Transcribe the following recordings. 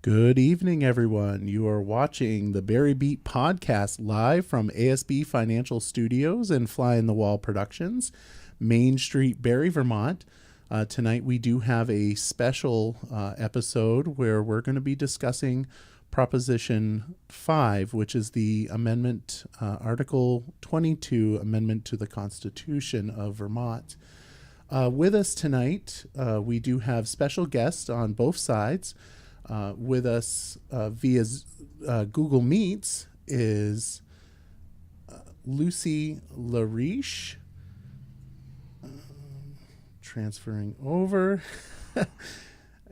Good evening, everyone. You are watching the Barre Beat podcast live from ASB Financial Studios and Fly in the Wall Productions, Main Street, Barre, Vermont. Tonight we do have a special episode where we're going to be discussing Proposition 5, which is the amendment, Article 22 amendment to the Constitution of Vermont. With us tonight, we do have special guests on both sides. With us via Google Meets is Lucy Lariche, transferring over,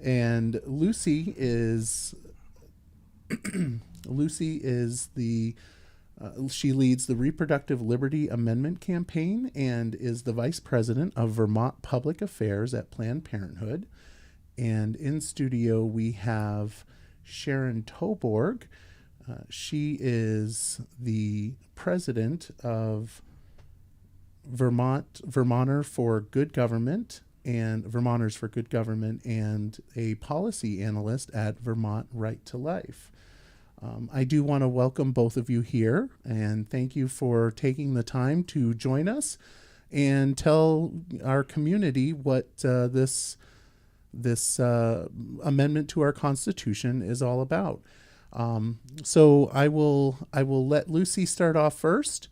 and Lucy is the she leads the Reproductive Liberty Amendment campaign and is the vice president of Vermont Public Affairs at Planned Parenthood. And in studio, we have Sharon Toborg. She is the president of Vermonters for Good Government and a policy analyst at Vermont Right to Life. I do want to welcome both of you here and thank you for taking the time to join us and tell our community what this amendment to our Constitution is all about. So I will let Lucy start off first.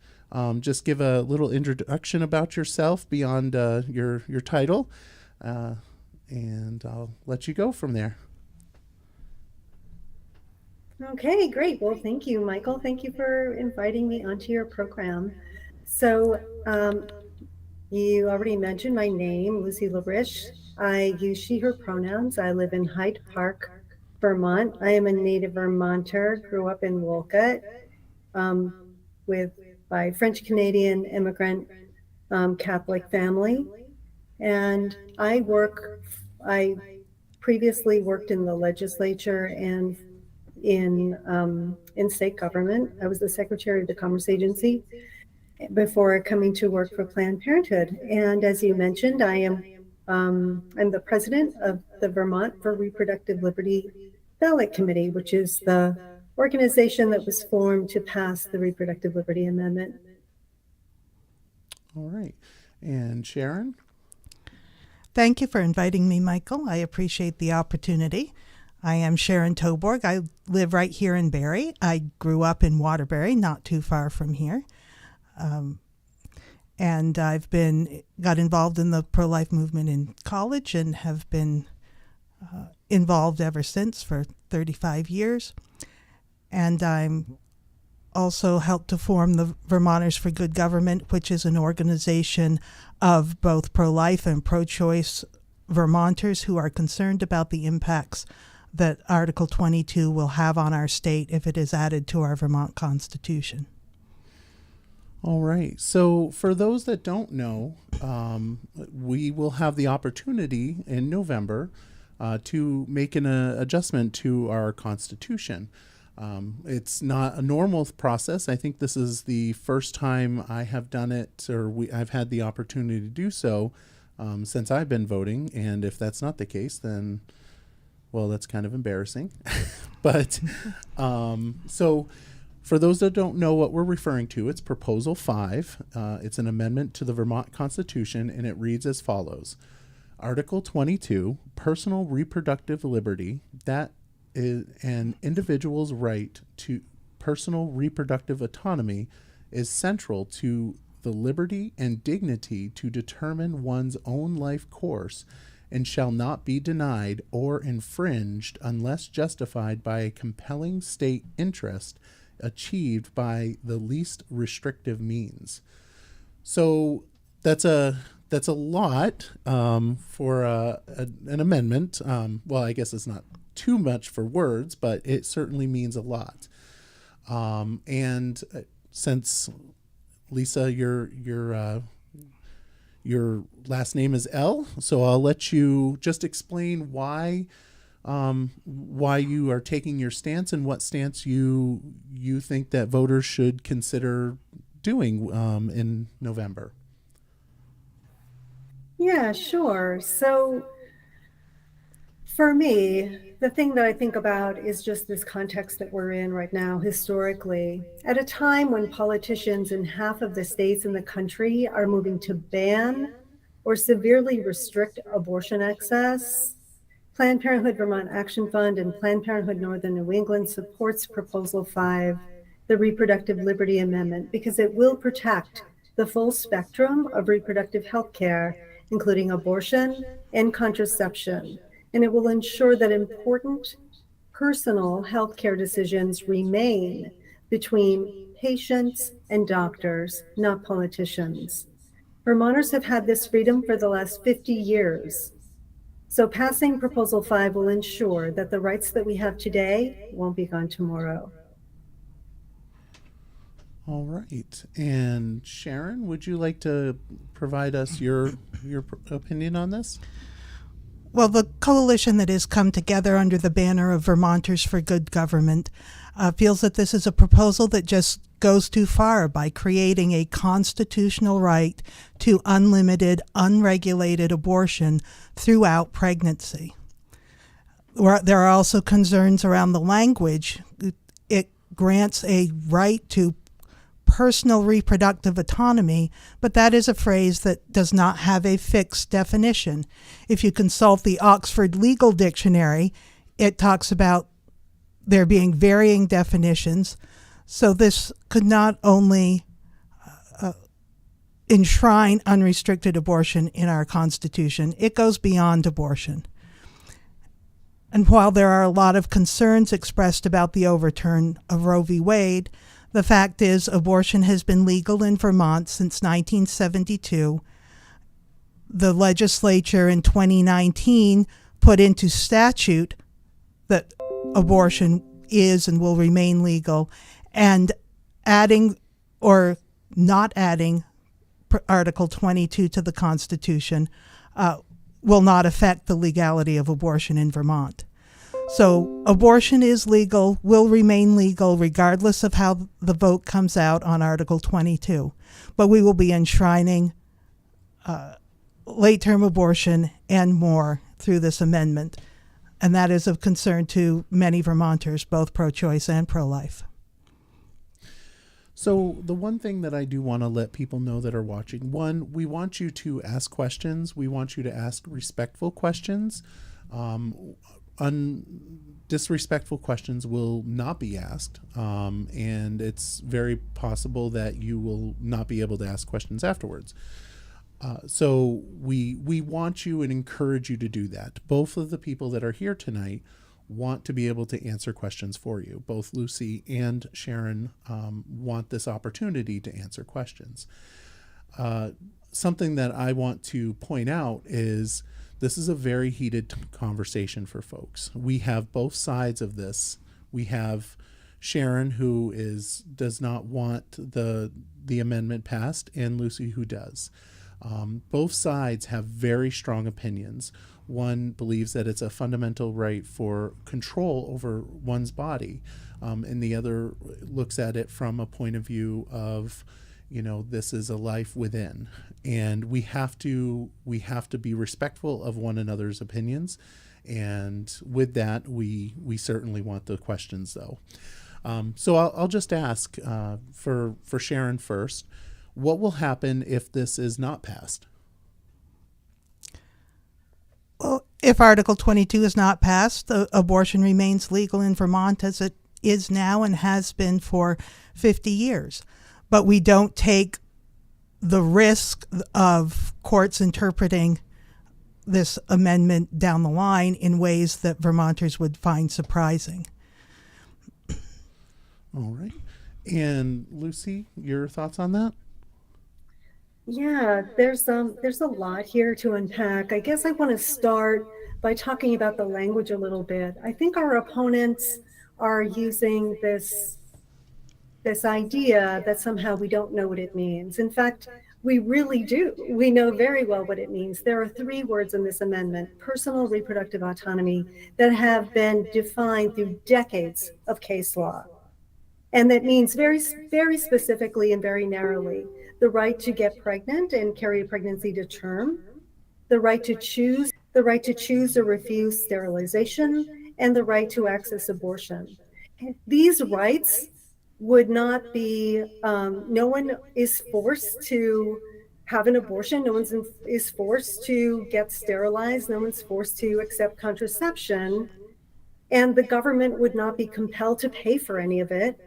Just give a little introduction about yourself beyond your title, and I'll let you go from there. Okay, great. Well, thank you, Michael. Thank you for inviting me onto your program. So you already mentioned my name, Lucy Lariche. I use she, her pronouns. I live in Hyde Park, Vermont. I am a native Vermonter, grew up in Wolcott by French-Canadian immigrant Catholic family. And I previously worked in the legislature and in state government. I was the secretary of the Commerce Agency before coming to work for Planned Parenthood. And as you mentioned, I'm the president of the Vermont for Reproductive Liberty Ballot Committee, which is the organization that was formed to pass the Reproductive Liberty Amendment. All right. And Sharon? Thank you for inviting me, Michael. I appreciate the opportunity. I am Sharon Toborg. I live right here in Barre. I grew up in Waterbury, not too far from here. And I've got involved in the pro-life movement in college and have been involved ever since for 35 years. And I'm also helped to form the Vermonters for Good Government, which is an organization of both pro-life and pro-choice Vermonters who are concerned about the impacts that Article 22 will have on our state if it is added to our Vermont Constitution. All right. So for those that don't know, we will have the opportunity in November to make an adjustment to our Constitution. It's not a normal process. I think this is the first time I have done it, or I've had the opportunity to do so since I've been voting. And if that's not the case, then, well, that's kind of embarrassing. But so for those that don't know what we're referring to, it's Proposal 5. It's an amendment to the Vermont Constitution, and it reads as follows. Article 22, personal reproductive liberty, that is an individual's right to personal reproductive autonomy, is central to the liberty and dignity to determine one's own life course and shall not be denied or infringed unless justified by a compelling state interest achieved by the least restrictive means. So that's a lot for an amendment. Well, I guess it's not too much for words, but it certainly means a lot. And since Lisa, your last name is L, so I'll let you just explain why you are taking your stance and what stance you think that voters should consider doing in November. Yeah, sure. So for me, the thing that I think about is just this context that we're in right now, historically. At a time when politicians in half of the states in the country are moving to ban or severely restrict abortion access, Planned Parenthood Vermont Action Fund and Planned Parenthood Northern New England supports Proposal 5, the Reproductive Liberty Amendment, because it will protect the full spectrum of reproductive health care, including abortion and contraception, and it will ensure that important personal health care decisions remain between patients and doctors, not politicians. Vermonters have had this freedom for the last 50 years. So passing Proposal 5 will ensure that the rights that we have today won't be gone tomorrow. All right. And Sharon, would you like to provide us your opinion on this? Well, the coalition that has come together under the banner of Vermonters for Good Government feels that this is a proposal that just goes too far by creating a constitutional right to unlimited, unregulated abortion throughout pregnancy. There are also concerns around the language. It grants a right to personal reproductive autonomy, but that is a phrase that does not have a fixed definition. If you consult the Oxford Legal Dictionary, it talks about there being varying definitions. So this could not only enshrine unrestricted abortion in our Constitution, it goes beyond abortion. And while there are a lot of concerns expressed about the overturn of Roe v. Wade, the fact is abortion has been legal in Vermont since 1972. The legislature in 2019 put into statute that abortion is and will remain legal, and adding or not adding Article 22 to the Constitution will not affect the legality of abortion in Vermont. So abortion is legal, will remain legal regardless of how the vote comes out on Article 22. But we will be enshrining late-term abortion and more through this amendment. And that is of concern to many Vermonters, both pro-choice and pro-life. So the one thing that I do want to let people know that are watching, one, we want you to ask questions. We want you to ask respectful questions. Disrespectful questions will not be asked, and it's very possible that you will not be able to ask questions afterwards. So we want you and encourage you to do that. Both of the people that are here tonight want to be able to answer questions for you. Both Lucy and Sharon want this opportunity to answer questions. Something that I want to point out is this is a very heated conversation for folks. We have both sides of this. We have Sharon, who does not want the amendment passed, and Lucy, who does. Both sides have very strong opinions. One believes that it's a fundamental right for control over one's body, and the other looks at it from a point of view of, this is a life within, and we have to be respectful of one another's opinions. And with that, we certainly want the questions, though. So I'll just ask for Sharon first. What will happen if this is not passed? Well, if Article 22 is not passed, abortion remains legal in Vermont as it is now and has been for 50 years. But we don't take the risk of courts interpreting this amendment down the line in ways that Vermonters would find surprising. All right. And Lucy, your thoughts on that? Yeah, there's a lot here to unpack. I guess I want to start by talking about the language a little bit. I think our opponents are using this idea that somehow we don't know what it means. In fact, we really do. We know very well what it means. There are 3 words in this amendment, personal reproductive autonomy, that have been defined through decades of case law. And that means very, very specifically and very narrowly the right to get pregnant and carry a pregnancy to term, the right to choose or refuse sterilization, and the right to access abortion. These rights would not be, no one is forced to have an abortion. No one is forced to get sterilized. No one's forced to accept contraception. And the government would not be compelled to pay for any of it.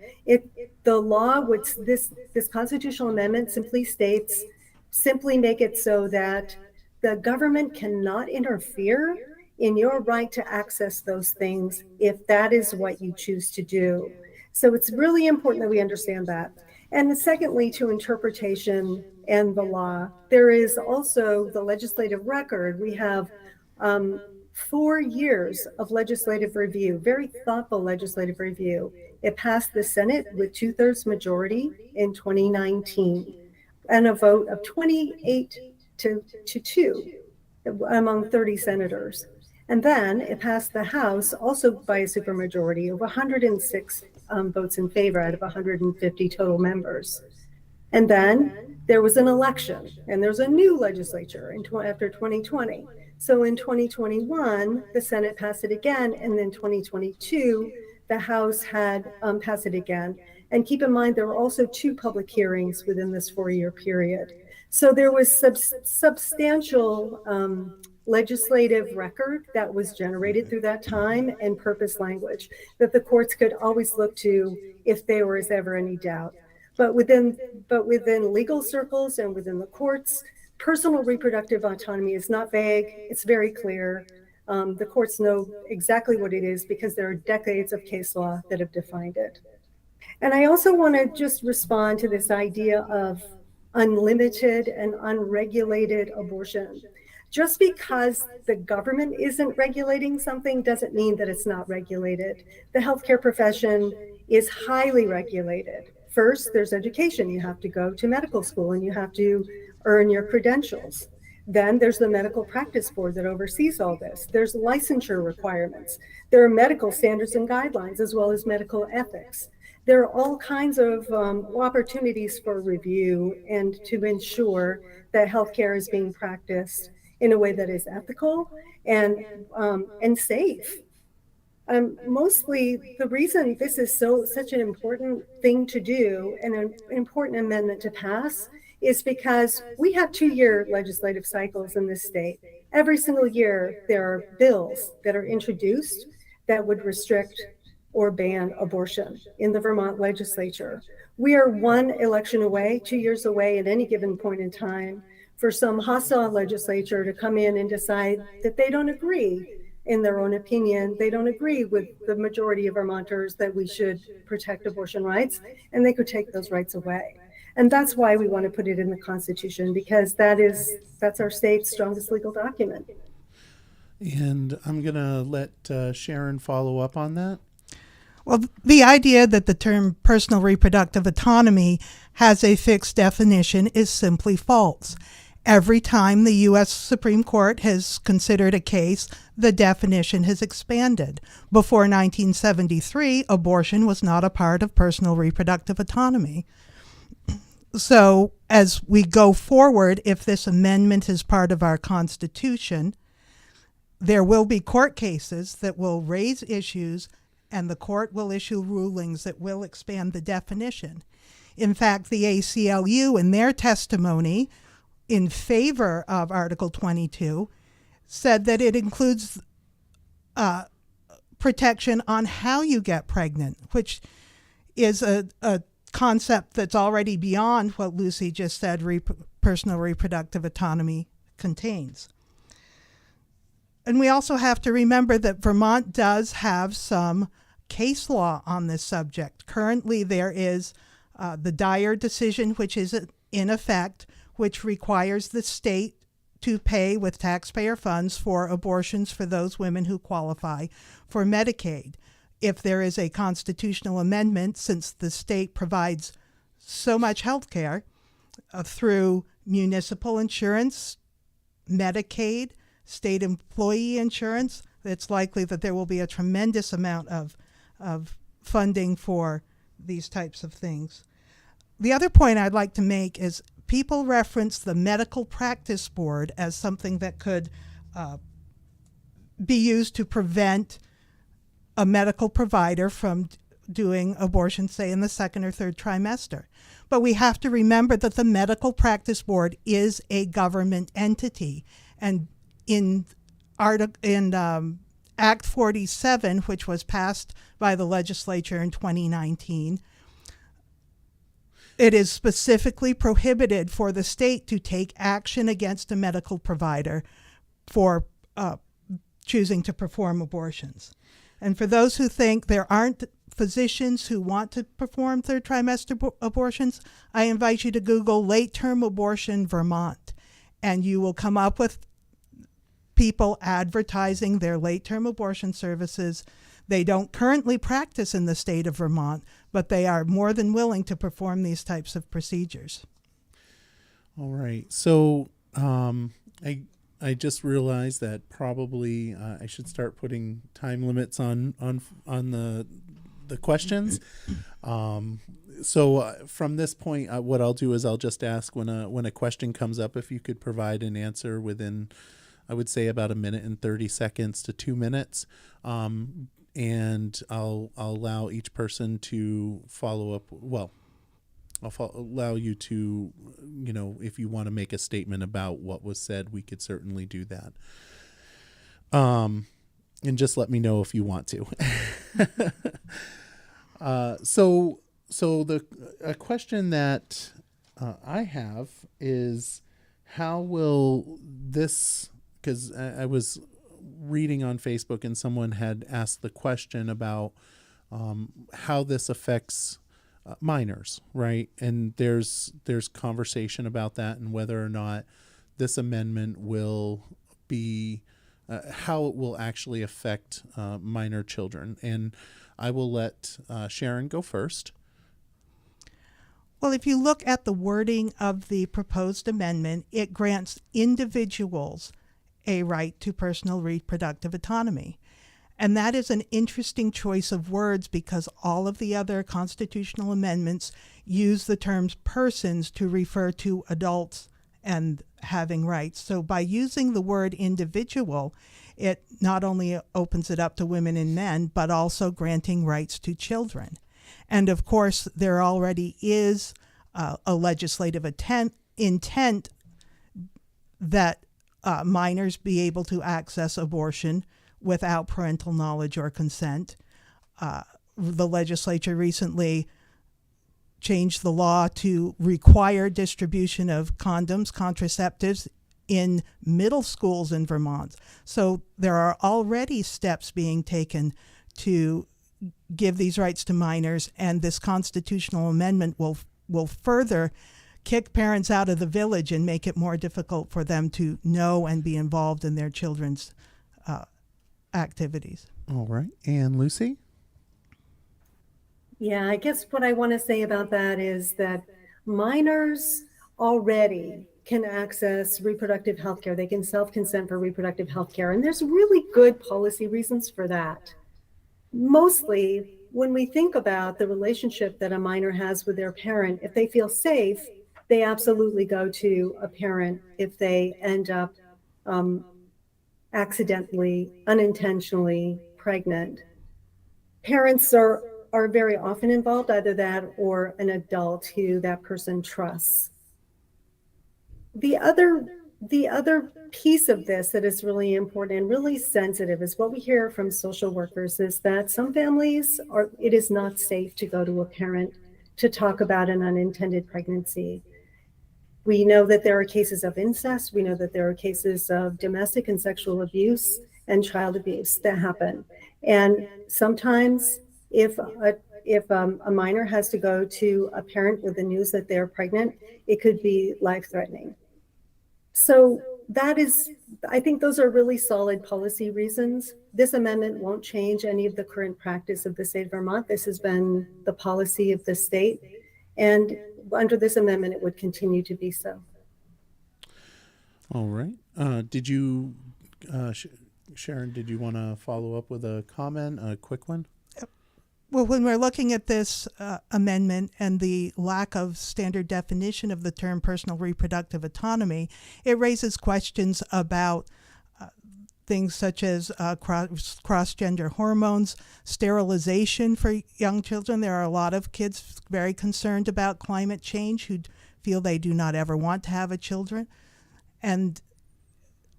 The law would, this constitutional amendment simply states, simply make it so that the government cannot interfere in your right to access those things if that is what you choose to do. So it's really important that we understand that. And secondly, to interpretation and the law, there is also the legislative record. We have 4 years of legislative review, very thoughtful legislative review. It passed the Senate with 2/3 majority in 2019 and a vote of 28 to 2 among 30 senators. And then it passed the House also by a supermajority of 106 votes in favor out of 150 total members. And then there was an election, and there's a new legislature after 2020. So in 2021, the Senate passed it again, and then 2022, the House had passed it again. And keep in mind, there were also 2 public hearings within this 4-year period. So there was substantial legislative record that was generated through that time, and purpose language that the courts could always look to if there was ever any doubt. But within legal circles and within the courts, personal reproductive autonomy is not vague. It's very clear. The courts know exactly what it is because there are decades of case law that have defined it. And I also want to just respond to this idea of unlimited and unregulated abortion. Just because the government isn't regulating something doesn't mean that it's not regulated. The healthcare profession is highly regulated. First, there's education. You have to go to medical school and you have to earn your credentials. Then there's the medical practice board that oversees all this. There's licensure requirements. There are medical standards and guidelines as well as medical ethics. There are all kinds of opportunities for review and to ensure that healthcare is being practiced in a way that is ethical and safe. Mostly the reason this is such an important thing to do and an important amendment to pass is because we have 2-year legislative cycles in this state. Every single year, there are bills that are introduced that would restrict or ban abortion in the Vermont legislature. We are 1 election away, 2 years away at any given point in time for some hostile legislature to come in and decide that they don't agree, in their own opinion, they don't agree with the majority of Vermonters that we should protect abortion rights, and they could take those rights away. And that's why we want to put it in the Constitution, because that's our state's strongest legal document. And I'm going to let Sharon follow up on that. Well, the idea that the term personal reproductive autonomy has a fixed definition is simply false. Every time the U.S. Supreme Court has considered a case, the definition has expanded. Before 1973, abortion was not a part of personal reproductive autonomy. So as we go forward, if this amendment is part of our Constitution, there will be court cases that will raise issues, and the court will issue rulings that will expand the definition. In fact, the ACLU, in their testimony in favor of Article 22, said that it includes protection on how you get pregnant, which is a concept that's already beyond what Lucy just said personal reproductive autonomy contains. And we also have to remember that Vermont does have some case law on this subject. Currently, there is the Dyer decision, which is in effect, which requires the state to pay with taxpayer funds for abortions for those women who qualify for Medicaid. If there is a constitutional amendment, since the state provides so much health care through municipal insurance, Medicaid, state employee insurance, it's likely that there will be a tremendous amount of funding for these types of things. The other point I'd like to make is people reference the medical practice board as something that could be used to prevent a medical provider from doing abortion, say, in the second or third trimester. But we have to remember that the Medical Practice Board is a government entity. And in Act 47, which was passed by the legislature in 2019, it is specifically prohibited for the state to take action against a medical provider for choosing to perform abortions. And for those who think there aren't physicians who want to perform third trimester abortions, I invite you to Google late-term abortion Vermont, and you will come up with people advertising their late-term abortion services. They don't currently practice in the state of Vermont, but they are more than willing to perform these types of procedures. All right. So I just realized that probably I should start putting time limits on the questions. So from this point, what I'll do is I'll just ask when a question comes up, if you could provide an answer within, I would say, about 1 minute and 30 seconds to 2 minutes. And I'll allow each person to follow up. Well, allow you to, if you want to make a statement about what was said, we could certainly do that. And just let me know if you want to. So a question that I have is, how will this, because I was reading on Facebook and someone had asked the question about how this affects minors, right? And there's conversation about that and whether or not this amendment will be, how it will actually affect minor children. And I will let Sharon go first. Well, if you look at the wording of the proposed amendment, it grants individuals a right to personal reproductive autonomy. And that is an interesting choice of words because all of the other constitutional amendments use the terms persons to refer to adults and having rights. So by using the word individual, it not only opens it up to women and men, but also granting rights to children. And of course, there already is a legislative intent that minors be able to access abortion without parental knowledge or consent. The legislature recently changed the law to require distribution of condoms, contraceptives in middle schools in Vermont. So there are already steps being taken to give these rights to minors, and this constitutional amendment will further kick parents out of the village and make it more difficult for them to know and be involved in their children's activities. All right. And Lucy? Yeah, I guess what I want to say about that is that minors already can access reproductive health care. They can self-consent for reproductive health care. And there's really good policy reasons for that. Mostly, when we think about the relationship that a minor has with their parent, if they feel safe, they absolutely go to a parent if they end up accidentally, unintentionally pregnant. Parents are very often involved, either that or an adult who that person trusts. The other piece of this that is really important and really sensitive is what we hear from social workers is that some families it is not safe to go to a parent to talk about an unintended pregnancy. We know that there are cases of incest. We know that there are cases of domestic and sexual abuse and child abuse that happen. And sometimes if a minor has to go to a parent with the news that they're pregnant, it could be life-threatening. So I think those are really solid policy reasons. This amendment won't change any of the current practice of the state of Vermont. This has been the policy of the state. And under this amendment, it would continue to be so. All right. Did you, Sharon, did you want to follow up with a comment, a quick one? Well, when we're looking at this amendment and the lack of standard definition of the term personal reproductive autonomy, it raises questions about things such as cross-gender hormones, sterilization for young children. There are a lot of kids very concerned about climate change who feel they do not ever want to have a children. And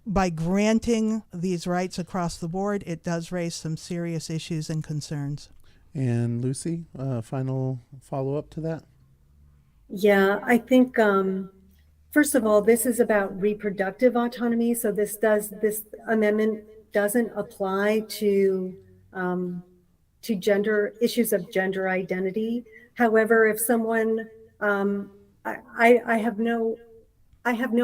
by granting these rights across the board, it does raise some serious issues and concerns. And Lucy, final follow-up to that? Yeah, I think first of all, this is about reproductive autonomy. So this amendment doesn't apply to gender issues of gender identity. However, if someone, I have no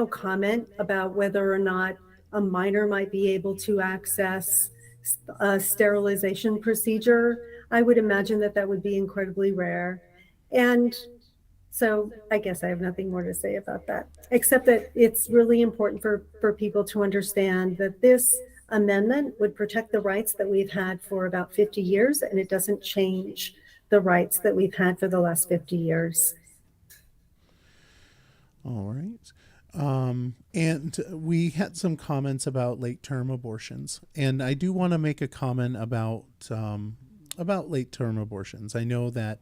comment about whether or not a minor might be able to access a sterilization procedure. I would imagine that would be incredibly rare. And so I guess I have nothing more to say about that, except that it's really important for people to understand that this amendment would protect the rights that we've had for about 50 years, and it doesn't change the rights that we've had for the last 50 years. All right. And we had some comments about late-term abortions, and I do want to make a comment about late-term abortions. I know that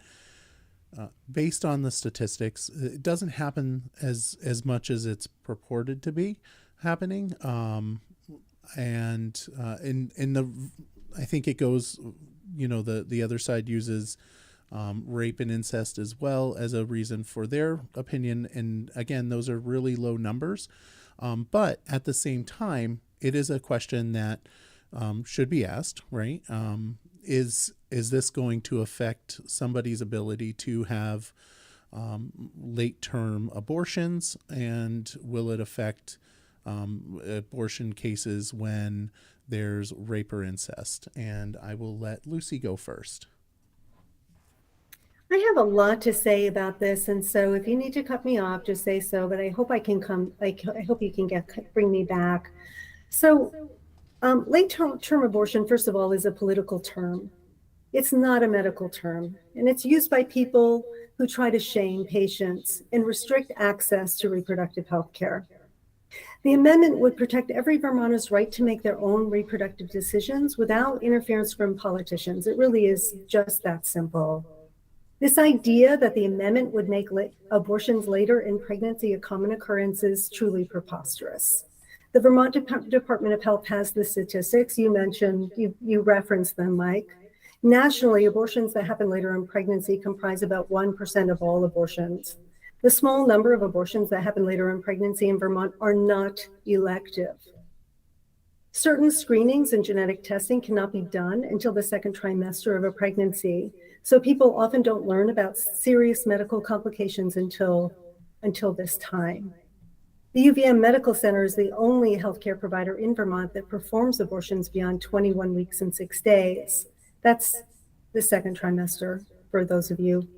based on the statistics, it doesn't happen as much as it's purported to be happening. And I think it goes, the other side uses rape and incest as well as a reason for their opinion. And again, those are really low numbers. But at the same time, it is a question that should be asked, right? Is this going to affect somebody's ability to have late-term abortions, and will it affect abortion cases when there's rape or incest? And I will let Lucy go first. I have a lot to say about this, and so if you need to cut me off, just say so. But I hope I can come. I hope you can bring me back. So, late-term abortion, first of all, is a political term. It's not a medical term, and it's used by people who try to shame patients and restrict access to reproductive health care. The amendment would protect every Vermonter's right to make their own reproductive decisions without interference from politicians. It really is just that simple. This idea that the amendment would make abortions later in pregnancy a common occurrence is truly preposterous. The Vermont Department of Health has the statistics. You mentioned, you referenced them, Mike. Nationally, abortions that happen later in pregnancy comprise about 1% of all abortions. The small number of abortions that happen later in pregnancy in Vermont are not elective. Certain screenings and genetic testing cannot be done until the second trimester of a pregnancy. So people often don't learn about serious medical complications until this time. The UVM Medical Center is the only healthcare provider in Vermont that performs abortions beyond 21 weeks and 6 days. That's the second trimester for those of you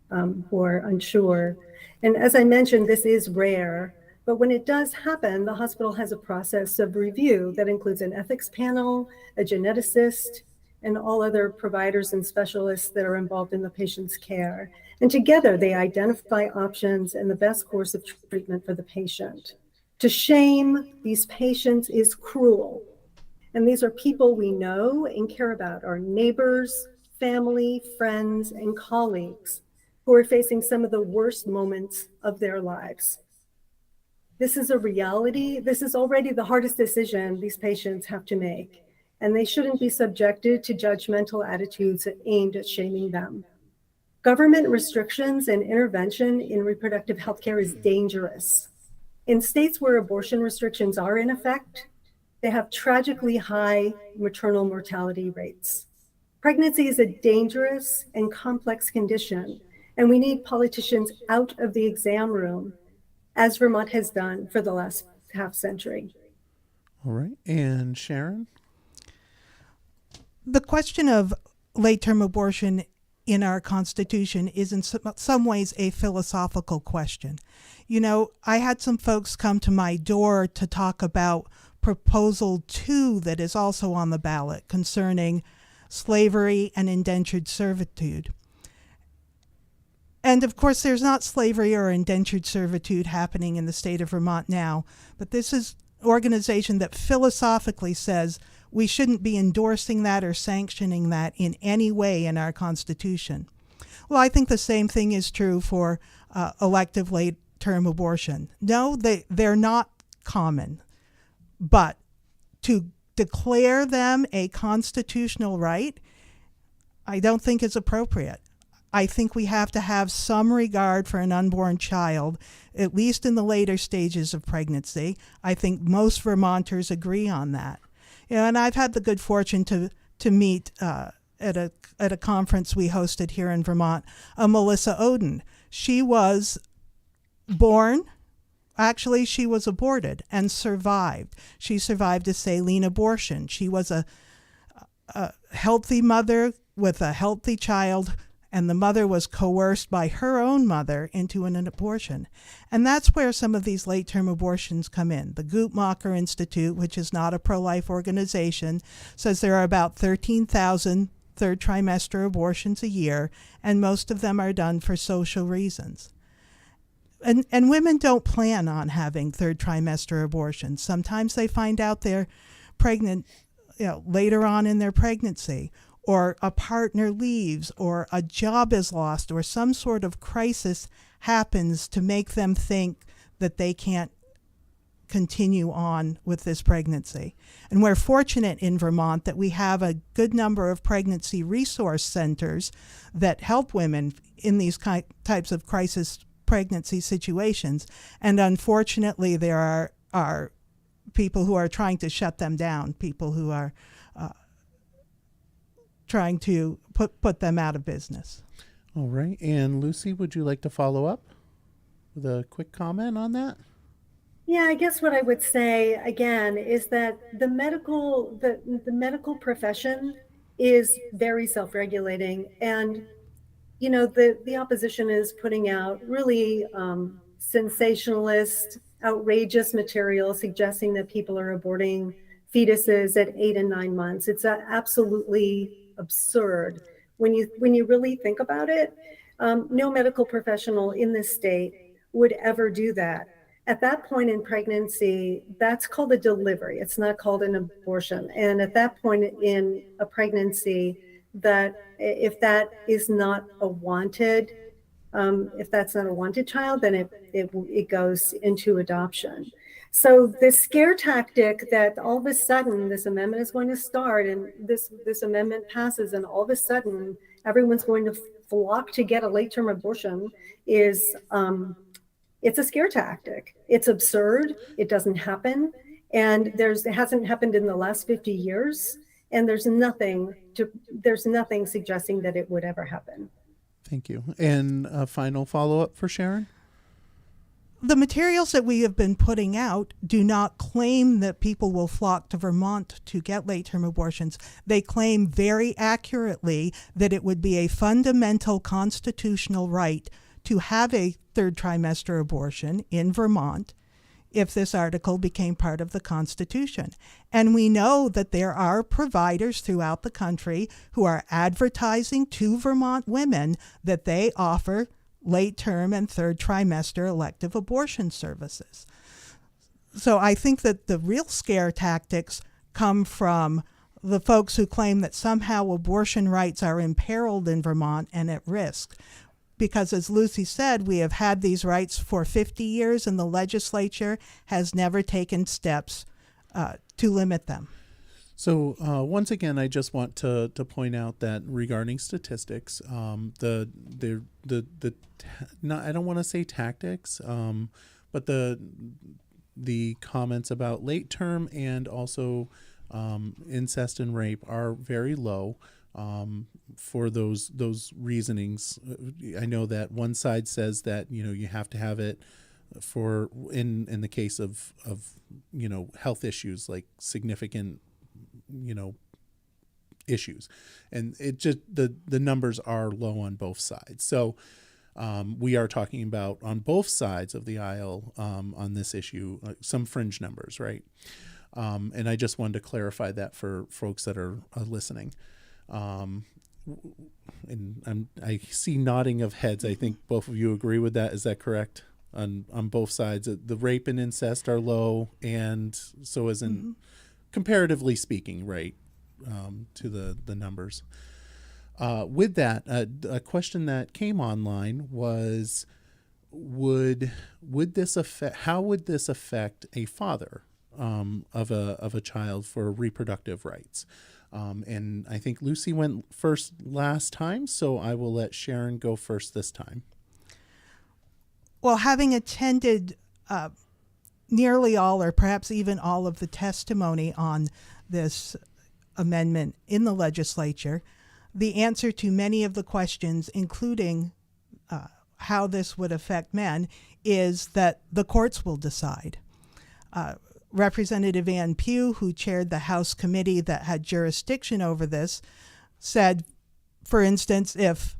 who are unsure. And as I mentioned, this is rare, but when it does happen, the hospital has a process of review that includes an ethics panel, a geneticist, and all other providers and specialists that are involved in the patient's care. And together they identify options and the best course of treatment for the patient. To shame these patients is cruel. And these are people we know and care about, our neighbors, family, friends, and colleagues who are facing some of the worst moments of their lives. This is a reality. This is already the hardest decision these patients have to make, and they shouldn't be subjected to judgmental attitudes aimed at shaming them. Government restrictions and intervention in reproductive health care is dangerous. In states where abortion restrictions are in effect, they have tragically high maternal mortality rates. Pregnancy is a dangerous and complex condition, and we need politicians out of the exam room, as Vermont has done for the last half century. All right. And Sharon? The question of late-term abortion in our Constitution is in some ways a philosophical question. You know, I had some folks come to my door to talk about Proposal 2 that is also on the ballot concerning slavery and indentured servitude. And of course, there's not slavery or indentured servitude happening in the state of Vermont now, but this is organization that philosophically says we shouldn't be endorsing that or sanctioning that in any way in our Constitution. Well, I think the same thing is true for elective late-term abortion. No, they're not common, but to declare them a constitutional right, I don't think is appropriate. I think we have to have some regard for an unborn child, at least in the later stages of pregnancy. I think most Vermonters agree on that. And I've had the good fortune to meet at a conference we hosted here in Vermont, Melissa Oden. She was born. Actually, she was aborted and survived. She survived a saline abortion. She was a healthy mother with a healthy child, and the mother was coerced by her own mother into an abortion. And that's where some of these late-term abortions come in. The Guttmacher Institute, which is not a pro-life organization, says there are about 13,000 third trimester abortions a year, and most of them are done for social reasons. And women don't plan on having third trimester abortions. Sometimes they find out they're pregnant, later on in their pregnancy, or a partner leaves, or a job is lost, or some sort of crisis happens to make them think that they can't continue on with this pregnancy. And we're fortunate in Vermont that we have a good number of pregnancy resource centers that help women in these types of crisis pregnancy situations. And unfortunately, there are people who are trying to shut them down, people who are trying to put them out of business. All right. And Lucy, would you like to follow up with a quick comment on that? Yeah, I guess what I would say again is that the medical profession is very self-regulating, and the opposition is putting out really sensationalist, outrageous material suggesting that people are aborting fetuses at 8 and 9 months. It's absolutely absurd when you really think about it. No medical professional in this state would ever do that. At that point in pregnancy, that's called a delivery. It's not called an abortion. And at that point in a pregnancy, that if that is not a wanted, if that's not a wanted child, then it goes into adoption. So this scare tactic that all of a sudden this amendment is going to start, and this amendment passes, and all of a sudden everyone's going to flock to get a late-term abortion is it's a scare tactic. It's absurd. It doesn't happen, and it hasn't happened in the last 50 years, and there's nothing suggesting that it would ever happen. Thank you. And a final follow-up for Sharon? The materials that we have been putting out do not claim that people will flock to Vermont to get late-term abortions. They claim very accurately that it would be a fundamental constitutional right to have a third trimester abortion in Vermont if this article became part of the Constitution. And we know that there are providers throughout the country who are advertising to Vermont women that they offer late-term and third trimester elective abortion services. So I think that the real scare tactics come from the folks who claim that somehow abortion rights are imperiled in Vermont and at risk. Because as Lucy said, we have had these rights for 50 years and the legislature has never taken steps to limit them. So once again, I just want to point out that regarding statistics, I don't want to say tactics, but the comments about late term and also incest and rape are very low for those reasonings. I know that one side says that you have to have it for in the case of health issues like significant issues, and it just the numbers are low on both sides. So we are talking about on both sides of the aisle on this issue some fringe numbers, right? And I just wanted to clarify that for folks that are listening. And I see nodding of heads. I think both of you agree with that. Is that correct? on both sides. The rape and incest are low, and so isn't comparatively speaking, right, to the numbers. With that, a question that came online was, would this affect? How would this affect a father of a child for reproductive rights? And I think Lucy went first last time, so I will let Sharon go first this time. Well, having attended nearly all, or perhaps even all, of the testimony on this amendment in the legislature, the answer to many of the questions, including how this would affect men, is that the courts will decide. Representative Ann Pugh, who chaired the House committee that had jurisdiction over this, said, for instance, if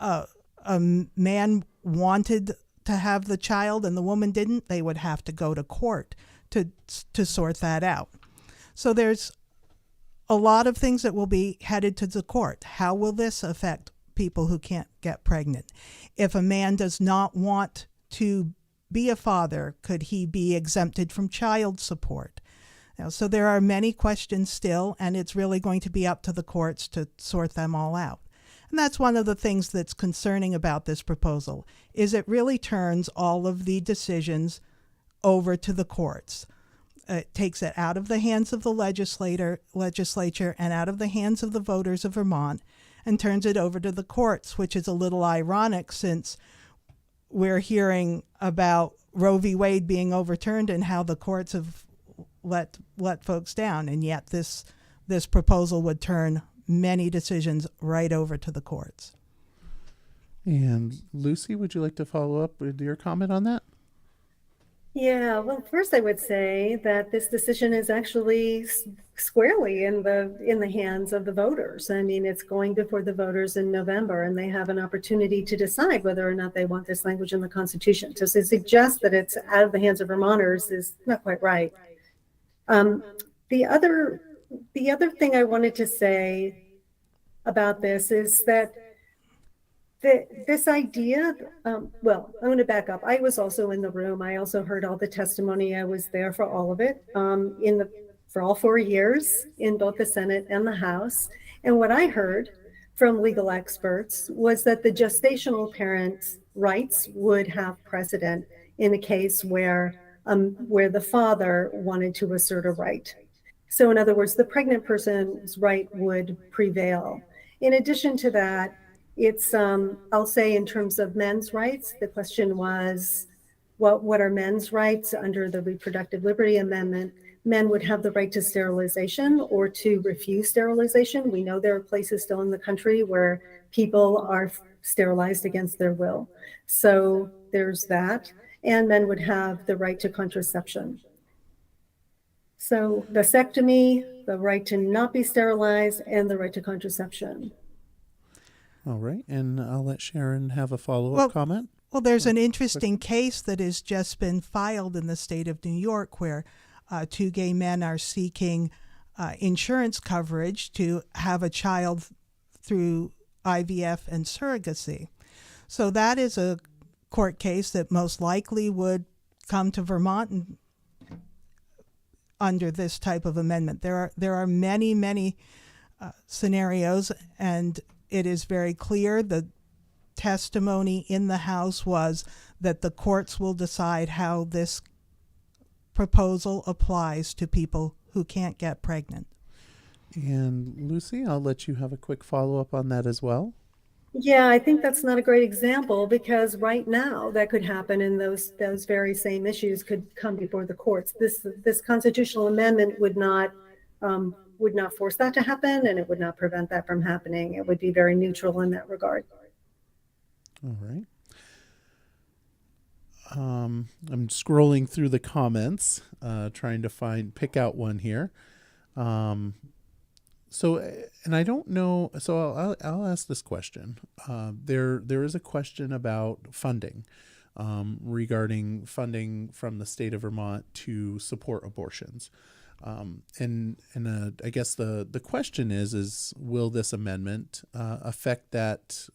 a man wanted to have the child and the woman didn't, they would have to go to court to sort that out. So there's a lot of things that will be headed to the court. How will this affect people who can't get pregnant? If a man does not want to be a father, could he be exempted from child support? So there are many questions still, and it's really going to be up to the courts to sort them all out. And that's one of the things that's concerning about this proposal, is it really turns all of the decisions over to the courts. It takes it out of the hands of the legislature and out of the hands of the voters of Vermont, and turns it over to the courts, which is a little ironic since we're hearing about Roe v. Wade being overturned and how the courts have let folks down, and yet this proposal would turn many decisions right over to the courts. And Lucy, would you like to follow up with your comment on that? Yeah, well, first I would say that this decision is actually squarely in the hands of the voters. I mean, it's going before the voters in November, and they have an opportunity to decide whether or not they want this language in the Constitution. So to suggest that it's out of the hands of Vermonters is not quite right. The other thing I wanted to say about this is that this idea, well, I'm going to back up. I was also in the room. I also heard all the testimony. I was there for all of it, for all 4 years in both the Senate and the House. And what I heard from legal experts was that the gestational parent's rights would have precedent in a case where the father wanted to assert a right. So in other words, the pregnant person's right would prevail. In addition to that, it's, I'll say in terms of men's rights, the question was, what are men's rights under the Reproductive Liberty Amendment? Men would have the right to sterilization or to refuse sterilization. We know there are places still in the country where people are sterilized against their will. So there's that. And men would have the right to contraception. So vasectomy, the right to not be sterilized, and the right to contraception. All right, and I'll let Sharon have a follow-up comment. Well, there's an interesting case that has just been filed in the state of New York where 2 gay men are seeking insurance coverage to have a child through IVF and surrogacy. So that is a court case that most likely would come to Vermont under this type of amendment. There are many scenarios, and it is very clear the testimony in the House was that the courts will decide how this proposal applies to people who can't get pregnant. And Lucy, I'll let you have a quick follow-up on that as well. Yeah, I think that's not a great example because right now that could happen, and those very same issues could come before the courts. This constitutional amendment would not force that to happen, and it would not prevent that from happening. It would be very neutral in that regard. All right. I'm scrolling through the comments, trying to pick out one here. So, and I don't know. So I'll ask this question. There is a question about funding, regarding funding from the state of Vermont to support abortions. And I guess the question is will this amendment affect that?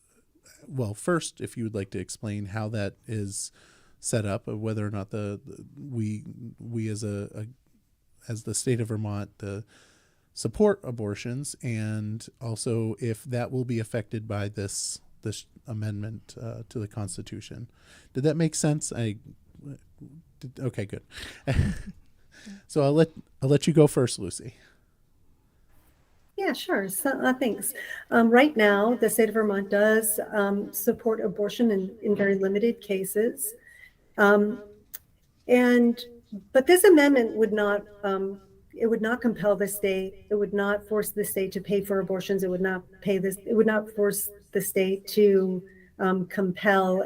Well, first, if you would like to explain how that is set up of whether or not we as as the state of Vermont support abortions, and also if that will be affected by this amendment to the Constitution. Did that make sense? Okay, good. So I'll let you go first, Lucy. Yeah, sure. So, thanks. Right now, the state of Vermont does support abortion in very limited cases. Um, and but this amendment would not it would not compel the state. It would not force the state to pay for abortions. It would not It would not force the state to compel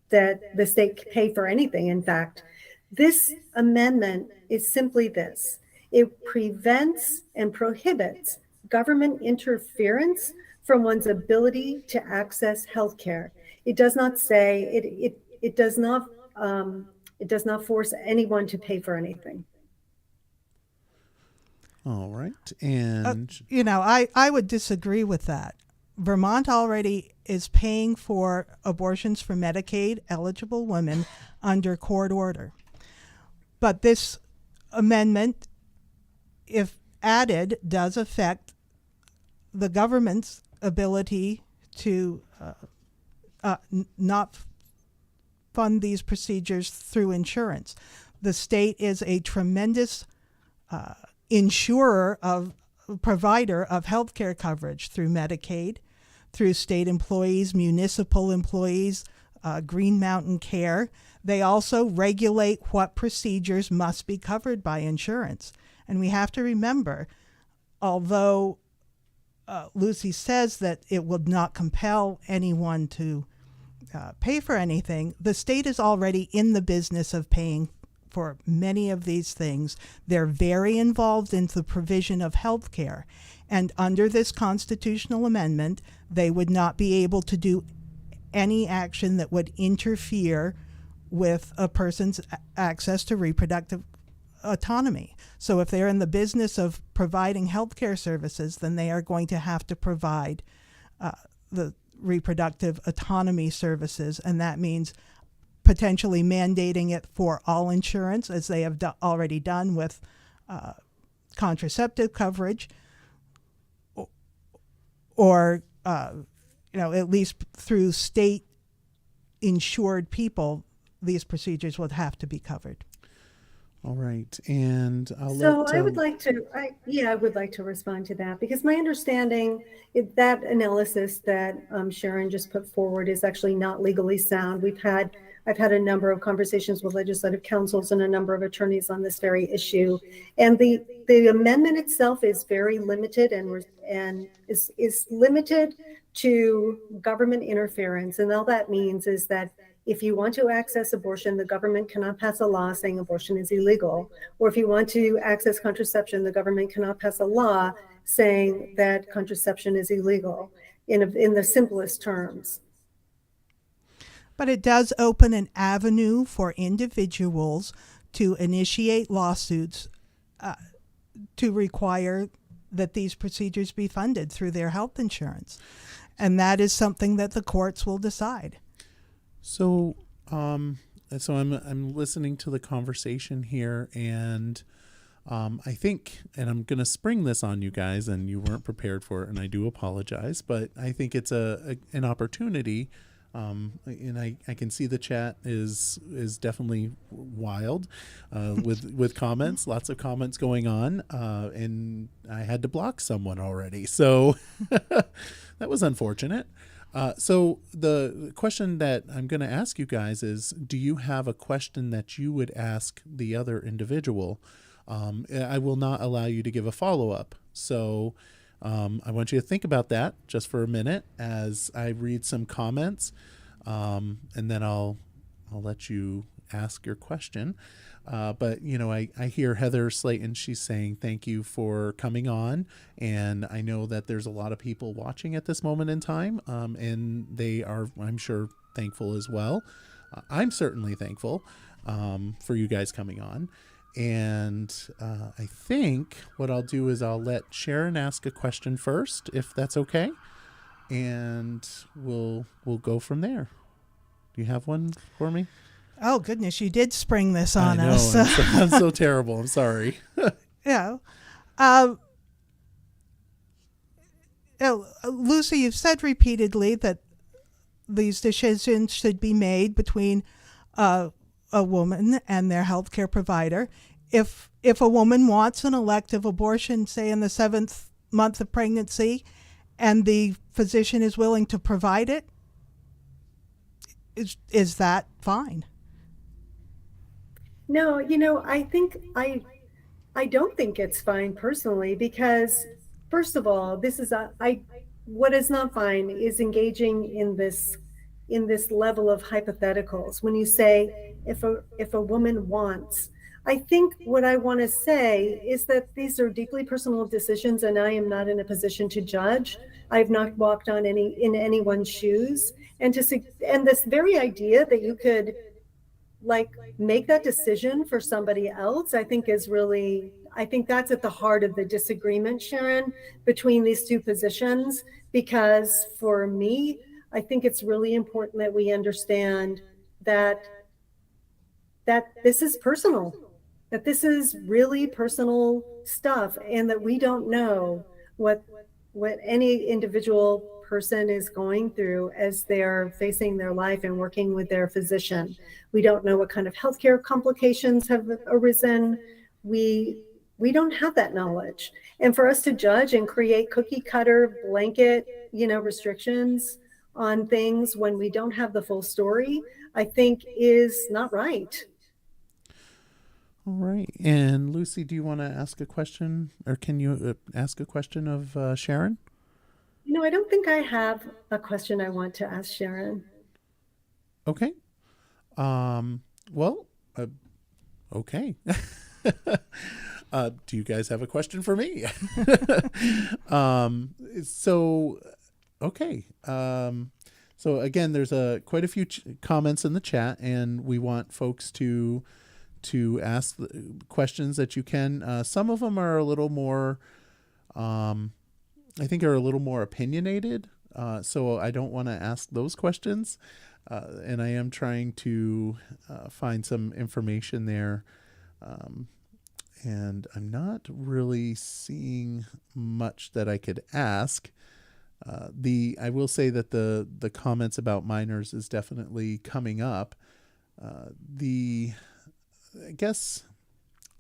that the state pay for anything. In fact, this amendment is simply this: it prevents and prohibits government interference from one's ability to access health care. It does not say it does not force anyone to pay for anything. All right. And I would disagree with that. Vermont already is paying for abortions for Medicaid eligible women under court order. But this amendment, if added, does affect the government's ability to not fund these procedures through insurance. The state is a tremendous provider of health care coverage through Medicaid, through state employees, municipal employees, Green Mountain Care. They also regulate what procedures must be covered by insurance. And we have to remember, although Lucy says that it would not compel anyone to pay for anything, the state is already in the business of paying for many of these things. They're very involved in the provision of health care. And under this constitutional amendment, they would not be able to do any action that would interfere with a person's access to reproductive autonomy. So if they're in the business of providing health care services, then they are going to have to provide the reproductive autonomy services, and that means potentially mandating it for all insurance, as they have already done with contraceptive coverage, or at least through state insured people, these procedures would have to be covered. All right, and I would like to respond to that, because my understanding is that analysis that Sharon just put forward is actually not legally sound. I've had a number of conversations with legislative councils and a number of attorneys on this very issue, and the amendment itself is very limited and is limited to government interference, and all that means is that if you want to access abortion, the government cannot pass a law saying abortion is illegal. Or if you want to access contraception, the government cannot pass a law saying that contraception is illegal, in the simplest terms. But it does open an avenue for individuals to initiate lawsuits to require that these procedures be funded through their health insurance. And that is something that the courts will decide. So I'm listening to the conversation here, and I think, and I'm going to spring this on you guys, and you weren't prepared for it, and I do apologize, but I think it's an opportunity, and I can see the chat is definitely wild with comments, lots of comments going on, and I had to block someone already, so that was unfortunate. So the question that I'm going to ask you guys is, do you have a question that you would ask the other individual? I will not allow you to give a follow-up. So I want you to think about that just for a minute as I read some comments, and then I'll let you ask your question. But, I hear Heather Slayton, she's saying thank you for coming on. And I know that there's a lot of people watching at this moment in time, and they are, I'm sure, thankful as well. I'm certainly thankful for you guys coming on. And I think what I'll do is I'll let Sharon ask a question first, if that's okay. And we'll go from there. Do you have one for me? Oh, goodness, you did spring this I on know. us. I'm so terrible. I'm sorry. Yeah. Uh, Lucy, you've said repeatedly that these decisions should be made between a woman and their healthcare provider. If a woman wants an elective abortion, say in the 7th month of pregnancy, and the physician is willing to provide it, is that fine? No, I don't think it's fine personally because, first of all, this is what is not fine is engaging in this level of hypotheticals. When you say if a woman wants, I think what I want to say is that these are deeply personal decisions, and I am not in a position to judge. I've not walked on in anyone's shoes, and and this very idea that you could like make that decision for somebody else, I think is really, I think that's at the heart of the disagreement, Sharon, between these two positions. Because for me, I think it's really important that we understand that this is personal, that this is really personal stuff, and that we don't know what any individual person is going through as they're facing their life and working with their physician. We don't know what kind of healthcare complications have arisen. We don't have that knowledge. And for us to judge and create cookie cutter blanket, restrictions on things when we don't have the full story, I think is not right. All right. And Lucy, do you want to ask a question, or can you ask a question of Sharon? I don't think I have a question I want to ask Sharon. Okay. Well, okay. Do you guys have a question for me? So, okay. So again, there's quite a few comments in the chat, and we want folks to ask the questions that you can. Some of them are a little more, I think, are a little more opinionated. So I don't want to ask those questions. And I am trying to find some information there. And I'm not really seeing much that I could ask. I will say that the comments about minors is definitely coming up. I guess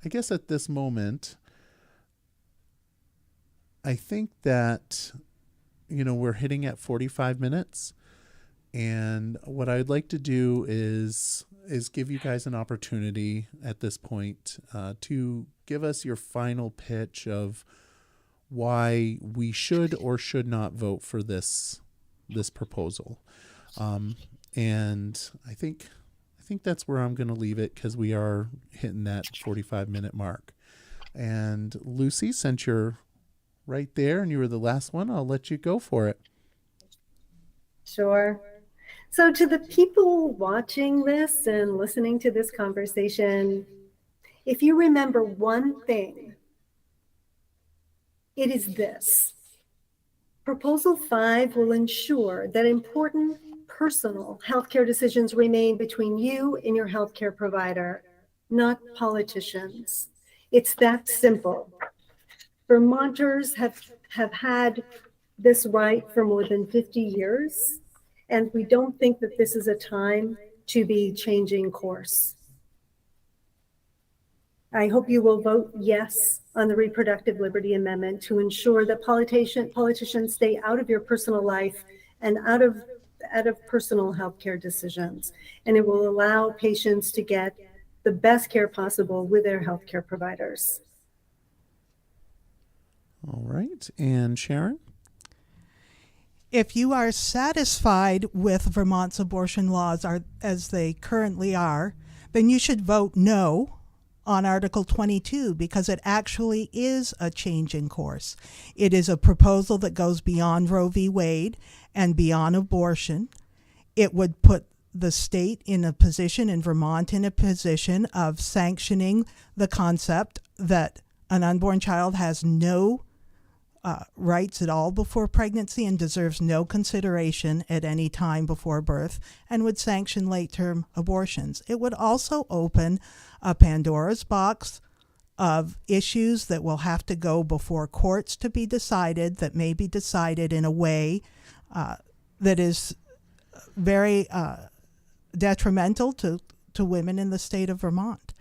at this moment, I think that, we're hitting at 45 minutes. And what I'd like to do is give you guys an opportunity at this point to give us your final pitch of why we should or should not vote for this proposal. And I think that's where I'm going to leave it, because we are hitting that 45-minute mark. And Lucy, since you're right there and you were the last one, I'll let you go for it. Sure. So to the people watching this and listening to this conversation, if you remember one thing, it is this. Proposal 5 will ensure that important personal healthcare decisions remain between you and your healthcare provider, not politicians. It's that simple. Vermonters have had this right for more than 50 years, and we don't think that this is a time to be changing course. I hope you will vote yes on the Reproductive Liberty Amendment to ensure that politicians stay out of your personal life and out of personal healthcare decisions. And it will allow patients to get the best care possible with their healthcare providers. All right. And Sharon? If you are satisfied with Vermont's abortion laws as they currently are, then you should vote no on Article 22, because it actually is a change in course. It is a proposal that goes beyond Roe v. Wade and beyond abortion. It would put the state in a position, and Vermont in a position, of sanctioning the concept that an unborn child has no rights at all before pregnancy and deserves no consideration at any time before birth, and would sanction late-term abortions. It would also open a Pandora's box of issues that will have to go before courts to be decided, that may be decided in a way that is very detrimental to women in the state of Vermont.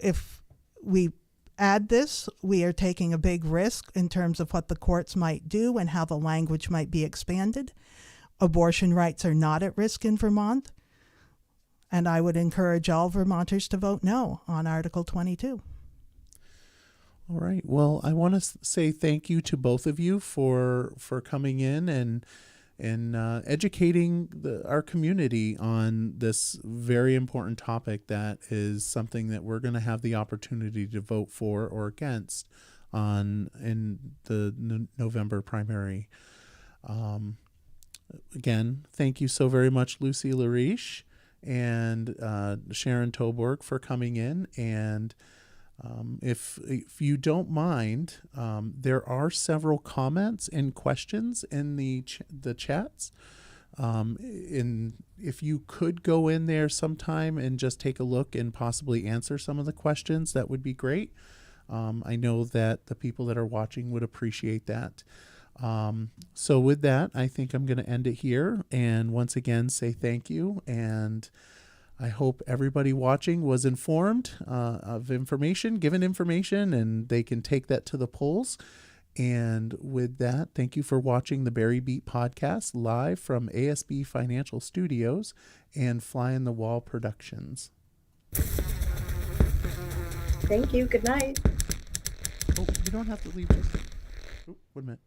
If we add this, we are taking a big risk in terms of what the courts might do and how the language might be expanded. Abortion rights are not at risk in Vermont, and I would encourage all Vermonters to vote no on Article 22. All right. Well, I want to say thank you to both of you for coming in and educating our community on this very important topic that is something that we're going to have the opportunity to vote for or against in the November primary. Again, thank you so very much, Lucy Lariche and Sharon Toborg, for coming in. And if you don't mind, there are several comments and questions in the chats. If you could go in there sometime and just take a look and possibly answer some of the questions, that would be great. I know that the people that are watching would appreciate that. So with that, I think I'm going to end it here and once again say thank you, and I hope everybody watching was informed of information, given information, and they can take that to the polls. And with that, thank you for watching the Barre Beat podcast live from ASB Financial Studios and Fly on the Wall Productions. Thank you. Good night. Oh, you don't have to leave just... Oh, 1 minute.